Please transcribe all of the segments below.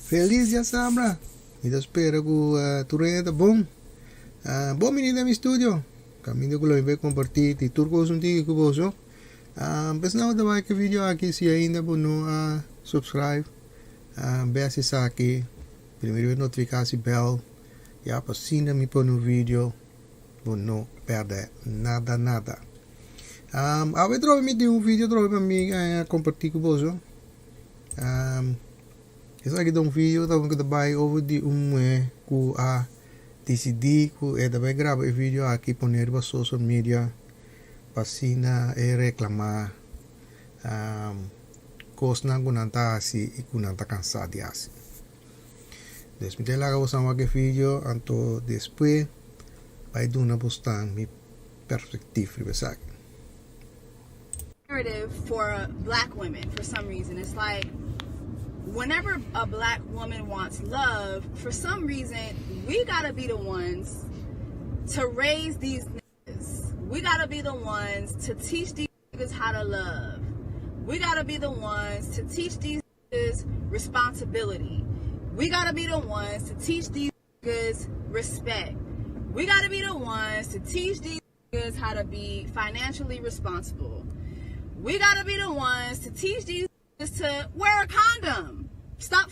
Feliz dia Sambra. Me espero que tu está bom. Bom menino no estúdio. Caminho que eu vou compartilhar de turcos um dia que você. Pessoal, da vai que vídeo aqui se ainda não subscribe. Be acessar aqui. Primeiro notificação bell. Já para assina me pôr no vídeo. Não perde nada. Eu trouxe me de vídeo para mim compartilhar com você. Esse aqui é vídeo que eu vou over de que decidi que eu vou gravar esse vídeo aqui para pôr para social media para assina e reclamar coisas que não está assim e que não está cansado de assim. Então, me lá que eu aqui vídeo, então depois vai dar uma postar minha perspectiva sobre isso aqui. Narrative for black women for some reason. It's like whenever a black woman wants love, for some reason we gotta be the ones to raise these niggas. We gotta be the ones to teach these niggas how to love. We gotta be the ones to teach these niggas responsibility. We gotta be the ones to teach these niggas respect. We gotta be the ones to teach these niggas how to be financially responsible. We gotta be the ones to teach these niggas to wear a condom. Stop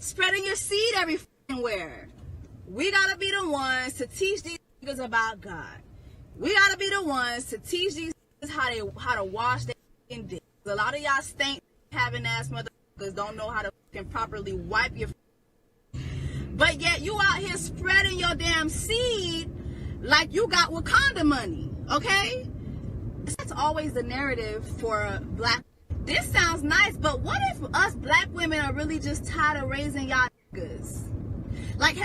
spreading your seed every where. We gotta be the ones to teach these niggas about God. We gotta be the ones to teach these niggas how to wash their dick. A lot of y'all stink having ass motherfuckers don't know how to properly wipe your. But yet you out here spreading your damn seed like you got Wakanda money, okay? That's always the narrative for black. This sounds nice, but what if us black women are really just tired of raising y'all niggas? Like,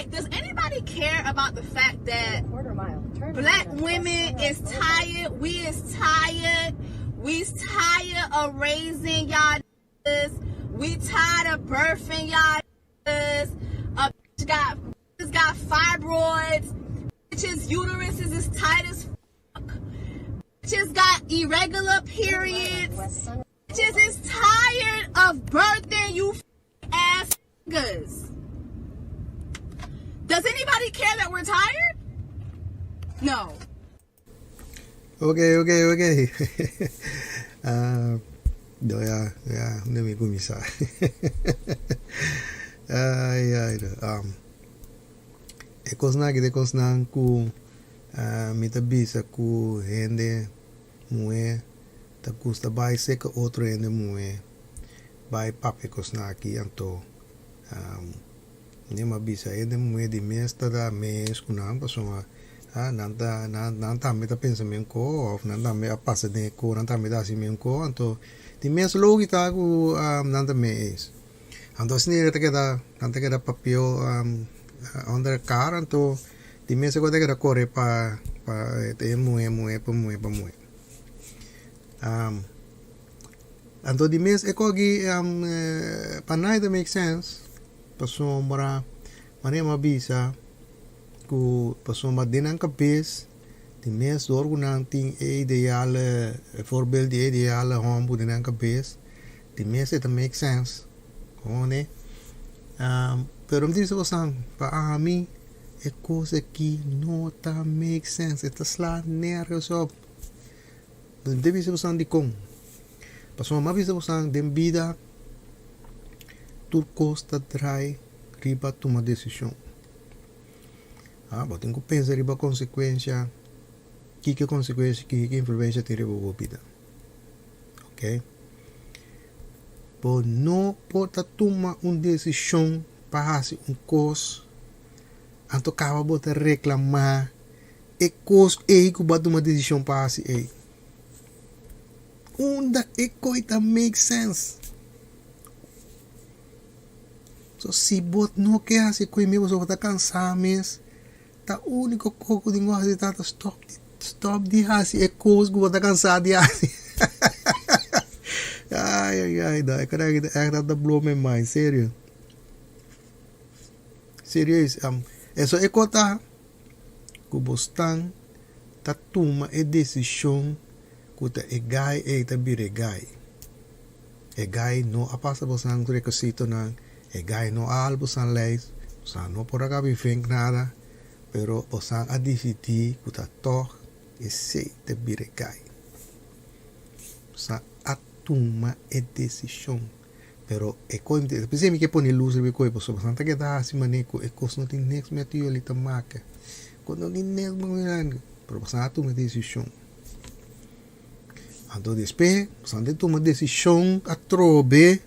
does anybody care about the fact that black women is tired? We tired of raising y'all niggas. We tired of birthing y'all niggas. A bitch got fibroids. Bitches' uteruses is tight as fuck. Bitches got irregular periods. Bitches is tired of birthing you ass niggas. Does anybody care that we're tired? No. Okay. Let me começar. É coisa que me tabisa que gente mulher tá custa vai ser que outro gente mulher vai papi coisa aqui então nem bisa gente mulher de mês da mês com não pessoa não tá me tá pensamento ou não tá me passa de cor não tá me dá assim mesmo cor então de mês logo tá com não tá mês então se nem não queda papel under car então de mês eu quero correr para mulher então de mês eu cogi para nada make sense pessoa mora maneira bisa que pessoa mas dentro cabeça de mês orgo não tem ideal voorbeeld ideal home dentro cabeça de mês it make sense como pero me diz você para mim é coisa que não tá make sense está slá nervos op deve ser você de como pessoa mas diz você de vida tudo costa trai riba tomar decisão mas tem que pensar riba consequência que consequência que influência tem riba a vida ok por não pode tomar uma decisão para fazer coisa então acaba botar reclamar e coisa que bota uma decisão para fazer onda coisa make sense so se bot não quer fazer coisa mesmo só tá cansado mesmo tá único coisa que tem que fazer stop de fazer coisa que bota cansado de fazer ai dá é da blow my mind sério isso é conta que bostan tá toma a decisão que tá gai e tá bire gai não a passa bostan requisito na E gai no albo san leis, san no por acá viveng nada, pero osan a decidi kuta toch e sei te bire gai. Osan atuma e decisão. Pero e coi me pensei que pone luz e coi posso bastante que dá assim maneco e cos não tem next metio ali tamaca. Quando não tem next mangiando, pero bastante atuma decisão. Ando despe, bastante toma decisão a trobe.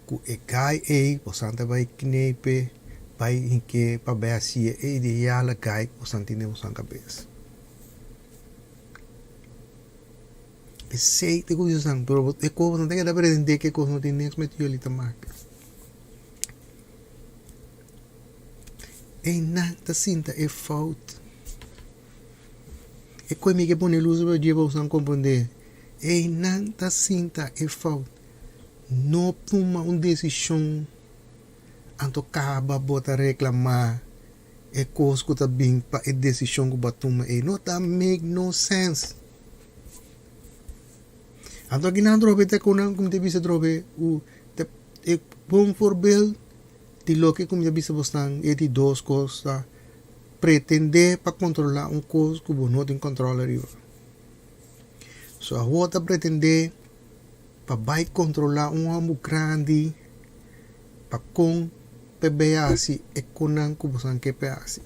Ku e gai e bastante vai knepe, vai em que para ver se é ideal gai bastante nem usan cabeça. Sei te coisas sang, pero e ko não tem que aprender que coisa não tem next metio ali tamaca. E nada sinta é falta. E coi me que pone luz para dia para compreender. E nada sinta é falta. Não toma uma decisão anto acaba bota reclamar e coisa que tá bem para a decisão que batuma e não tá make no sense. Anto aqui não drobe te conan como te bisa drobe o te e bom voorbeeld de lo que como te bisa bostan e de duas coisas pretender para controlar coisa que você não tem controle arriba. So a outra pretender para vai controlar amo grande para com PBAC e conan que você quer PBAC.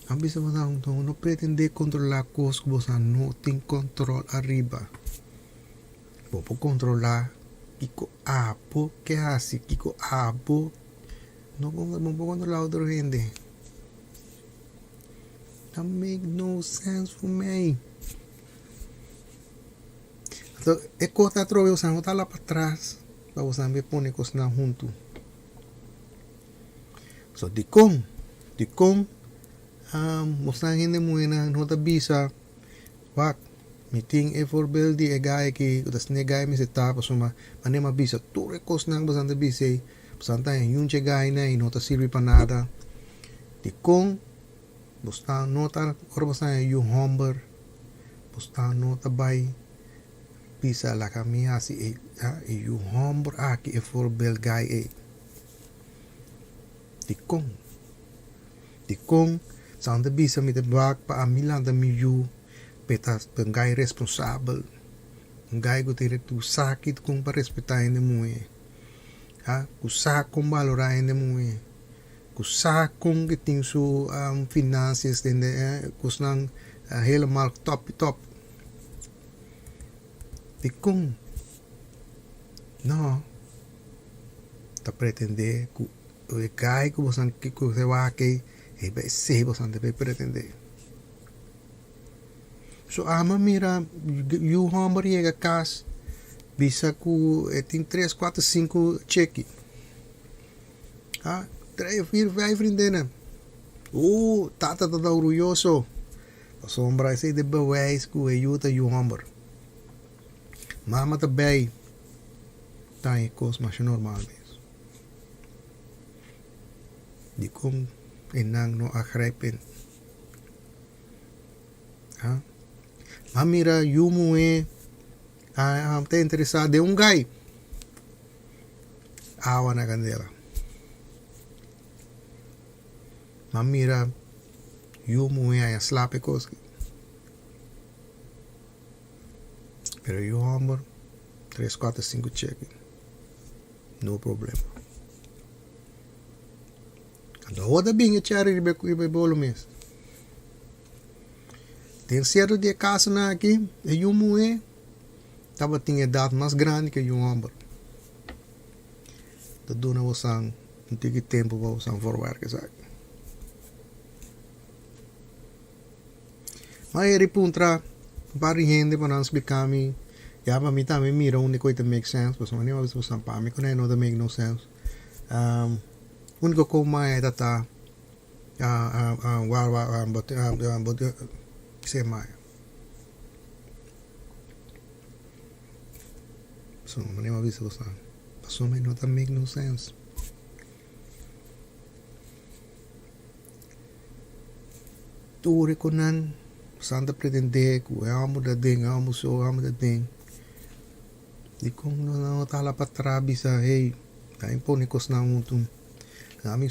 A bisa você não pretender controlar coisas que você não tem controle arriba. Vou controlar kiko apo que assim kiko apo não vou controlar outra gente. That make no sense for me. Então, é corta trove você não tá lá para trás para você me pôr coisas na junto. So de com você ainda moena não tá bisa wak meeting e voorbeeld die gai que das negai me se tá para soma manema bisa tudo coisas não bastante bisa bastante yun che gai na e não tá serve para nada. De com Bosta nota orbasan yung homber. Bosta nota bay bisa la kami asi yung homber aki e voorbeeld gai e. Tikong sande bisa mit de bak pa amilan da miyu petas pengai responsable. Ngai go dire tu sakit kung pa respetar ende mue. Ku sak kung valorar ende mue. Kusa kung giting su finances din kusnang helemaal top. Tikong no ta pretende ku e kai ku bosan ki ku se wa ke e be se bosan de pretende. So ama mira you hombre llega cas bisa ku ting 3, 4, 5 cheque. 3, 4, 5 vriendinnen. Tata tá orgulhoso. A sombra é de bewijs que é juta e homber. Mama também. Tá em coisa mais normal mesmo. De como enang no agrijpen. Mamira yumu tá interessado em gai. Awa na candela. Mamira yumu a slape koski. Pero you hombre 3, 4, 5 cheque. No problema. Quando a outra bem echar ibe bolo mes. Tem certo de casa na aqui, e yumu tava tinha idade mais grande que you hombre. Da dona wasang não tem tempo para usar forwerken sabe. Mas ele puntra várias gente para nós became já para mim também mira onde coisa make sense, mas não é uma coisa para mim quando não make no sense. Único como é data se mais. So não é uma coisa para mas não make no sense. Tu reconan Santa pretender que amo da ding, amo so, amo da ding. Di kung tala patrabi sa hey, tayo po ni kos na mutum. Kami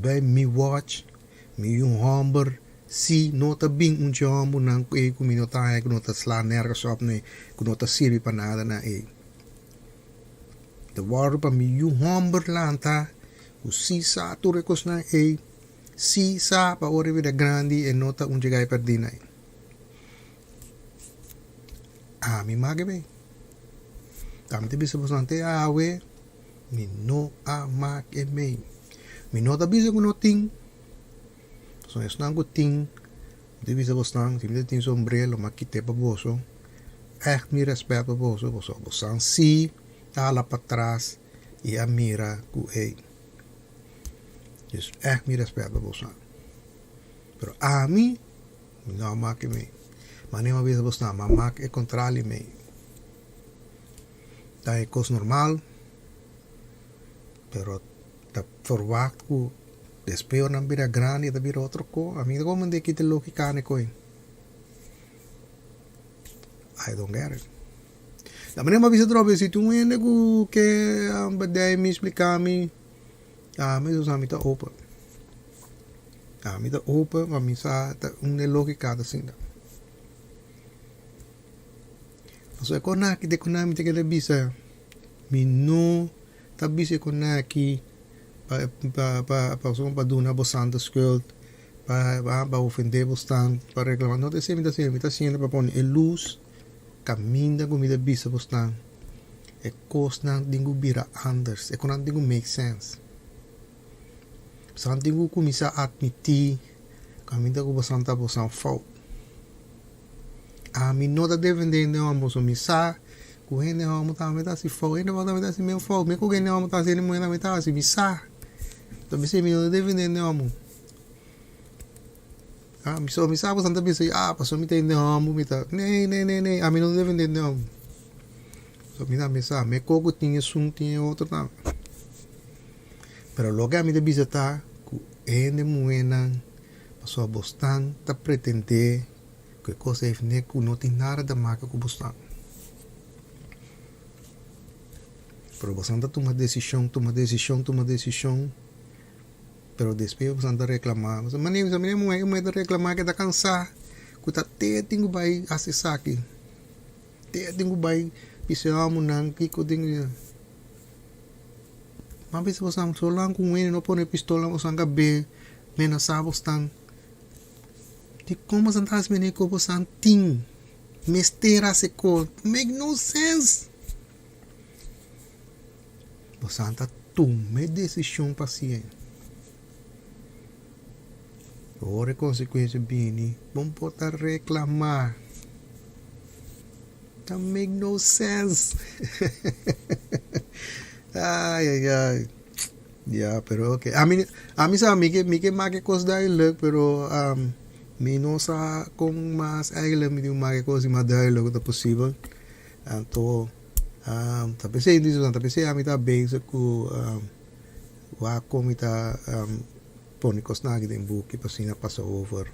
by mi watch, mi yung hamber, si nota bing un chambo nang kumino tayo kunota slaner ka shop na kunota siri panada na The water pa mi yung hamber lanta, si sa tu rekos na si sa pa ori vida grandi e nota un jagay perdinay. Mi magebe. Tama tibi sa bosante awe, mi no mak e me. Mi nota bisa kuno ting. So es nang ting. Tibi sa bosang, tibi ting sombrero makite pa boso. Mi respeto boso, bosang si ala patras e a mira ku Dus mi respeto bosang. Pero mi no mak e me. Manema bisa bosang, mamak e contrali me. Tayo kos normal, pero ta forward ko despeo ng bira grande ta bira otro ko amigo ko man de kite logika ne ko I don't get it. La manera bisa trobe si tu ene ko ke baday mi explicami mi so sami ta open. Mi ta open ma mi sa ta une logika ta sinda. So ko na kite ko na mi te kede bisa mi no tabise ko na ki pa so pa duna bosanta skuld pa ofender bostan pa reclamar no te se mi ta siendo pa pon e luz caminda ko mi da bisa bostan e kos na dingu bira anders e ko na dingu make sense santi ko kumisa admiti caminda ko bosanta bosan fault mi nota defendendo amo so misa ku hene amo ta meta si fo hene amo ta meta si meu fo me ku hene amo ta si ne mo na meta si misa to me se mi nota defendendo amo mi so misa po santa bisa paso mi te amo mita ne mi nota defendendo amo so mi na misa me ko ku tinha sum tinha outro ta pero logo mi de bisa ta ku hene mo na paso bostan ta pretender que cosa é que não tem nada da marca que buscar. Pero você anda toma decisão, pero depois você anda reclamar. Mas maneira de reclamar que está cansado, que está até tenho vai acessar aqui, até tenho vai pisar nang kiko tenho. Mas se você só lá com ele não põe pistola, você anda bem, menos sabos tão. Di como santas mene ko santing mestera se ko make no sense bosanta tome decisão paciente ora consequência bini vamos botar reclamar tá make no sense ai pero okay a mí sabe que make cos dialogue pero mi no sa kung mas ayla mi yung mga ko si madaylo ko possible to tapi sa hindi so tapi sa amita base ko wa ko mita ponikos na gid buki pasina pasa over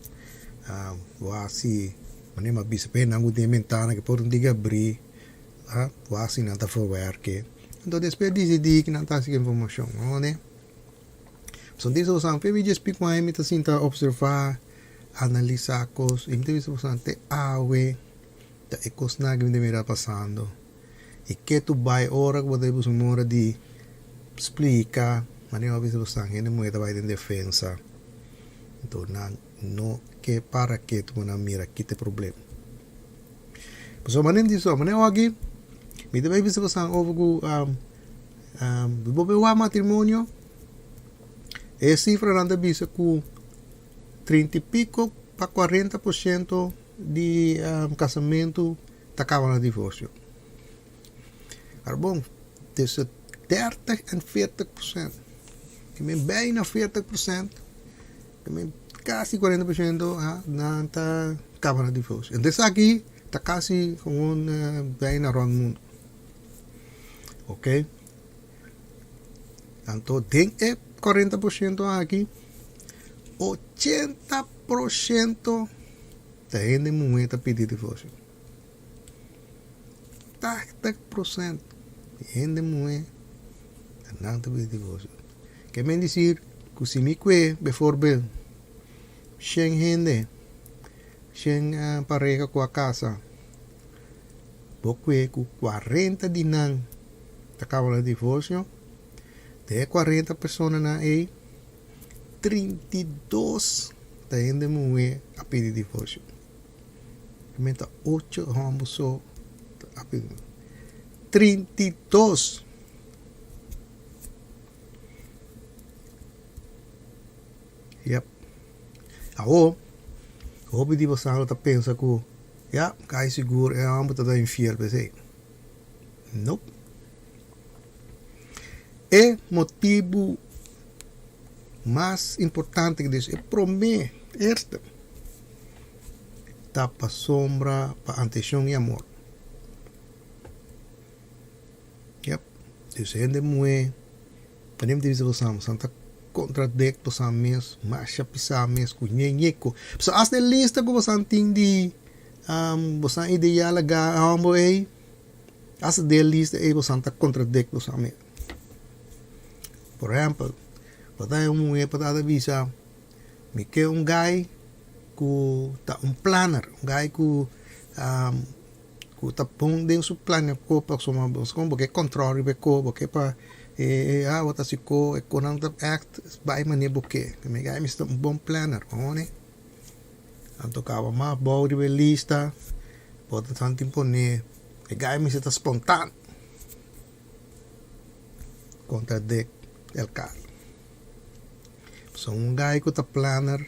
wa si mane mabisa pe na ngudi mentana que por diga bri wa si nanta for werke então despedi di que nanta sig informação né so disso sang pe vi just pick my mita sinta observar analisar cos e muitas vezes bastante da ecos na que me mira passando e que tu vai ora que você busca uma hora de explicar maneira vezes bastante ainda muito vai em defesa então não que para que tu não mira que tem problema so maneira disso maneira aqui me deve vezes bastante over go matrimônio é cifra nada bisa com 30 e pico para 40% de casamento acaba no divórcio. Agora, bom, desse 30 e 40%, que me bem na 40%, que me quase 40% não acaba no divórcio. Então, aqui está quase como bem na roda do mundo. Ok? Então, tem 40% aqui. 80% da gente momento pedir divórcio. Tá 90% ainda mulher não te pedir divórcio. Que men dizer que se me que, bijvoorbeeld, sem gente, sem pareja com a casa, porque com 40 dinang, acaba o divórcio, de 40 pessoas na aí, 32 tá ainda mulher a pedir divórcio. Menta 8 homens só a pedir. 32. Yep. Agora, eu pedi você a pensar que, cai seguro, é um botão da infiel, pensei. Nope. É motivo mais importante que isso é promê, esta tapa sombra para atenção e amor. Yep. Isso é de mulher. Podemos dizer você, Santa contradict você mesmo, mas pisar mesmo com nhenheco. So as de lista que você tem você ideal ga amo aí, as de lista aí você tá contradict você mesmo. Por exemplo, para uma mulher para visa, me quer guy que tá planner, guy que tá pondo dentro do planner ko para soma como que controle ko porque para what as ko economic act by mania porque me guy me um bom planner, né? Anto acaba mais bom de lista, pode tanto impone, e guy me está espontâneo. Contradict el caso. So guy que tá planner,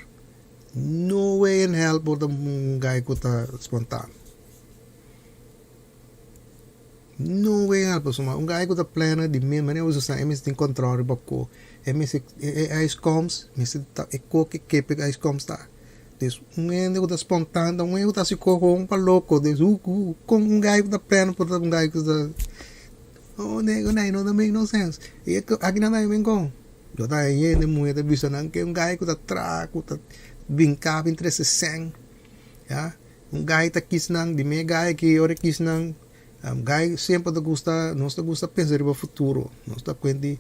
no way in hell por guy que tá espontâneo. No way in hell por guy que tá planner de mim, mas eu uso essa MS tem controle bako. MS ice comes, MS tá que ice comes tá. Des ende que tá espontâneo, que tá se corrompe para louco, des com guy que tá planner por guy que tá nego não make no sense. E aqui não é bem com. Eu tá aí de mulher da vista não que guy que tá traco, tá brincar entre se sang, guy tá quis não de me guy que ora quis não, guy sempre tá gusta, nós tá gusta pensar no futuro, nós tá quendi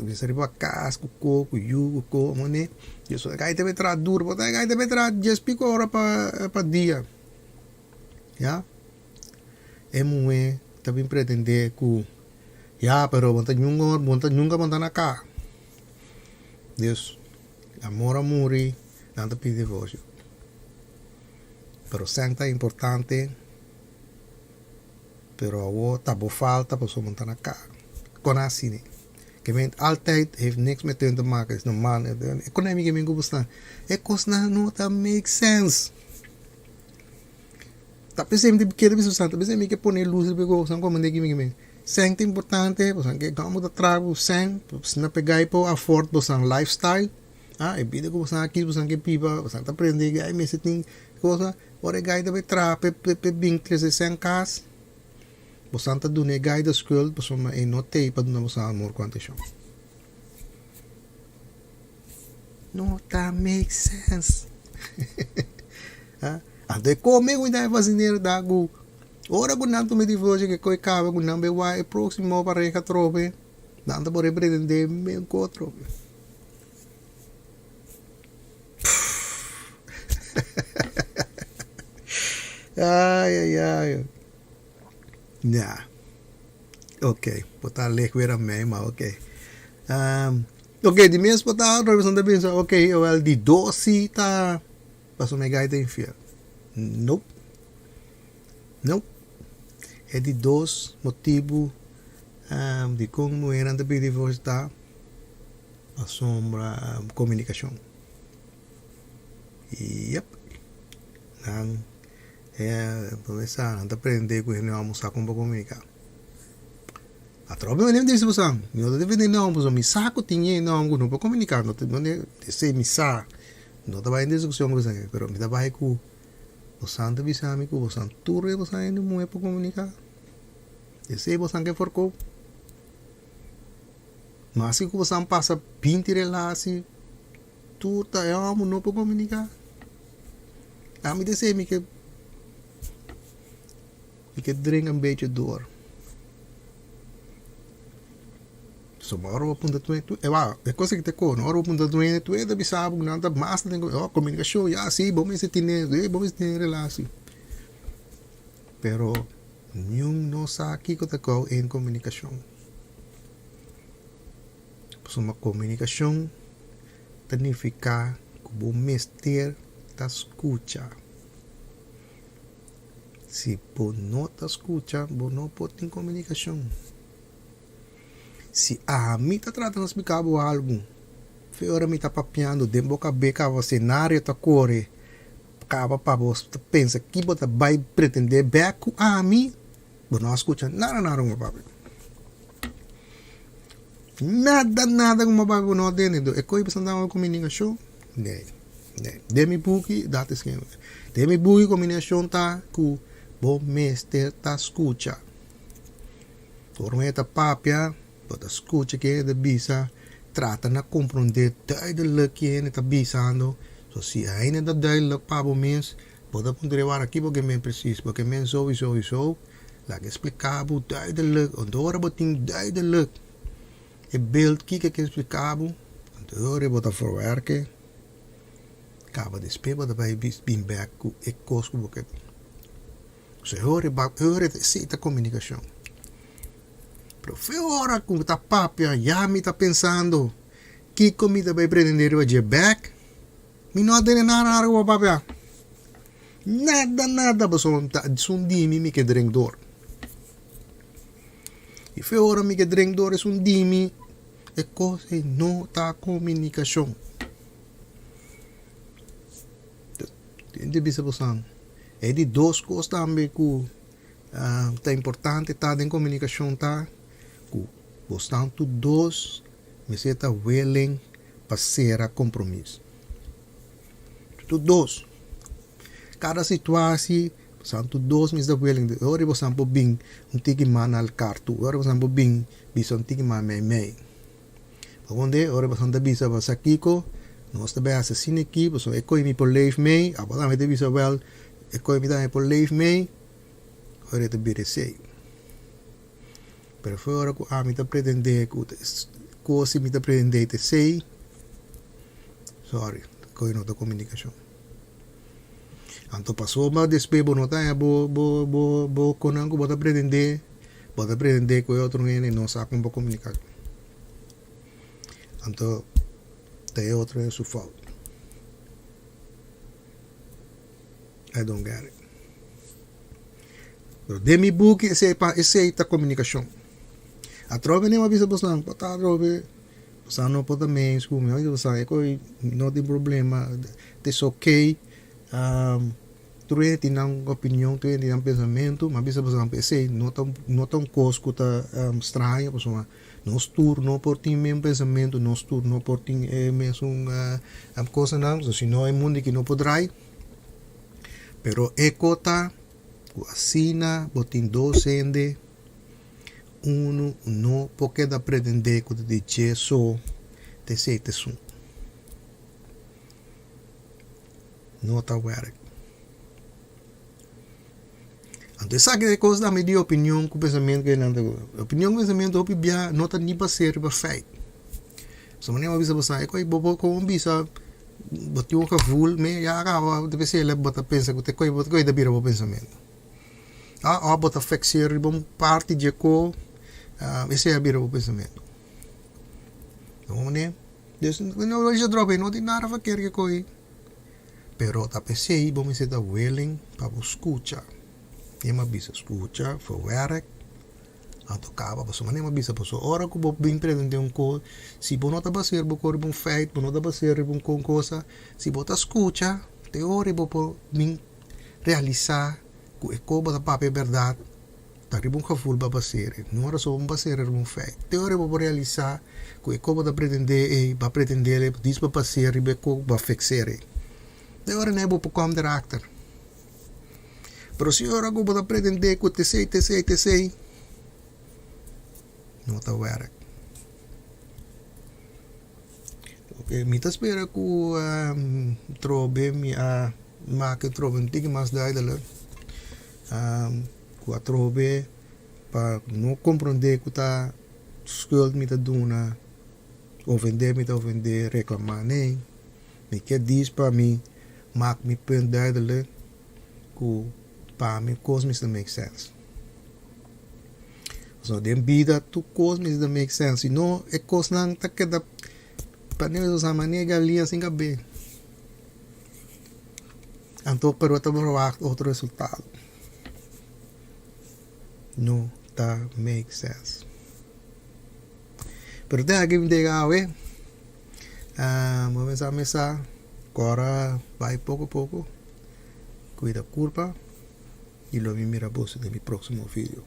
pensar no casa, com yugo, né? Isso guy deve tra duro, mas guy deve tra just pico hora para dia, é mulher também pretender que pero nunca monta na cá. Deus, amor a morrer, não te pede divórcio. Pero santa é importante, pero agora tá boa falta para só montar na cá. Com assim, né? Que men altijd heeft niks met hun te maken, is normaal. Economie que men gosta. É coisa não tá make sense. Tapi sempre de querer isso santa, sempre que pôr luz de go, são como ninguém me. Sempre importante, você que como da trago, sempre, você não pegar para afford você lifestyle, e vida que você aqui, você que pipa, você tá aprender, aí me se tem coisa, ora gai da betra, pe bing 300 cas. Você tá do gai da school, você não notei para não você amor quanto chão. Não tá make sense. Ante come cuidar fazer da gu. Ora gu nanto me divórcio que coi cava gu nambe vai próximo pareja trope. Nanto por pretender me encontro. Ai. Ja. Ok, botar ler weer aan mij, maar oké. Oké, die mensen botar, we zijn pensar, oké, wel die dosi ta, pas me gaita infiel. Nope. É de dois motivos de como era de pedir divórcio tá a sombra comunicação. Yep. Não começar a aprender com ele vamos a como comunicar. A tropa me lembra disso você. Eu deve de não, você me saco tinha não não para comunicar, não te sei me sa. Não tá vai em discussão com você, pero me dá vai com o santo bisami com o santo turre você ainda não é para comunicar. Esse você que forcou. Mas se você passa 20 relações, tu tá não para comunicar. A me disse que drink een beetje door. ora o punta tu é coisa que te cono, ora o punta tu é da bisabo, não da massa tem comunicação, já sim, bom esse tem relação. Pero nenhum não sabe aqui que te em comunicação. Uma comunicação significa que o mestre te escuta. Se você não te escuta, você não pode ter comunicação. Se a mim está tratando de explicar algo, agora me está papiando, de boca beca, o cenário está corre, acaba para você pensa que você vai pretender beco a mim, você não escuta nada, meu papi. Nada como papi não tem, é coisa para andar com comunicação, não. Demi buki, dá-te esquema. Demi buki, comunicação tá com o mestre tá escuta. Por mim tá papia, você escuta que é da bisa, trata de compreender duidelijk que ele está bisando. So, se ainda dá duidelijk para o mês, pode poder levar aqui porque é preciso, porque é sowieso, lá que explicar duidelijk, onde você duidelijk. É beeld que explicar, onde você verwerken. Acaba de esperar, você vai vir back com a coisa que você hoor aceita comunicação. Pero agora como está papia, já me está pensando que comida vai pretender hoje back? Me não tem nada com papia. Nada, só dimi me que drink door. E agora me que drink door é dimi, é coisa não está comunicação. Entende bisa posang? É de duas coisas também que tá importante tá em comunicação tá que portanto dois você tá willing para ser a compromisso. Tudo dois. Cada situação, portanto dois me está willing. Ora você não pode bem tiki man al cartu, ora você não pode bem bisa tiki man mei. Onde ora você não bisa para Kiko. Nós também assassino aqui, porque eu comi por leave mee, a bola me deve saber, eu comi também por leave mee, agora eu te sei. Pero fora que a mim tá pretender que coisa me tá pretender te sei, sorry, coi não tá comunicação. Anto passou mas despebo não tá, bo conango bota pretender que o outro não sabe como comunicar. Anto tem outra é sua falta. I don't get it. Pero demi book esse a comunicação. A trove nem uma vez você não pode trove. Você não pode também escutar, você não tem problema, é ok. Tu tem uma opinião, tu tem um pensamento, mas você não tão cosco tá estranho, pessoal. Nós turno por ti mesmo pensamento, nós turno por ti mesmo coisa não, se não é mundo que não poderá. Pero ecota, assina, botin docente, não porque da pretender que te dice só, te sei te sum. Não tá werk. Então, sabe que coisa da minha opinião com pensamento que não tem. Opinião com pensamento hopi bia não tá nem para ser perfeito. Se maneira bisa você, coi bobo com bisa, botar o cavul, me já acaba deve ser ele bota pensa que te coi da bira o pensamento. Bota fixer bom parte de co, esse é a bira o pensamento. Não né? Não já drope, não tem nada a fazer que coi. Pero tá pensei, bom você tá willing para escutar. E uma bisa escuta, foi werk, tocava, mas uma nem bisa passou hora que vou bem pretender coisa, se você não está baseado por um feito, não está baseado por coisa, se você escuta, teoria vou bem realizar que é coisa da papel verdade, tá ribum caful para basear, não era só basear um feito, teoria vou realizar que é coisa da pretender, para pretender, diz para basear, ribe coisa para fixar, teoria não é bom para como director. Pero se agora eu vou pretender que te sei, não está werk. Ok, me espera que trobe me maak trobe um tig mais duidelijk. Que a trobe para não compreender que tá schuld me te doen, ofender me te ofender, reclamar, nee. Ik heb dies para mim, maak mijn punt duidelijk, hoe para mim koos me make sense. So den bida tu koos me make sense, no, ik koos nang takke da panel sa manega lia singa be. Anto pero te verwacht outro resultado. No, that makes sense. Pero te agim de gawe. Mesa, agora vai pouco a pouco. Cuida a curva. E lo vi mira de mi próximo vídeo.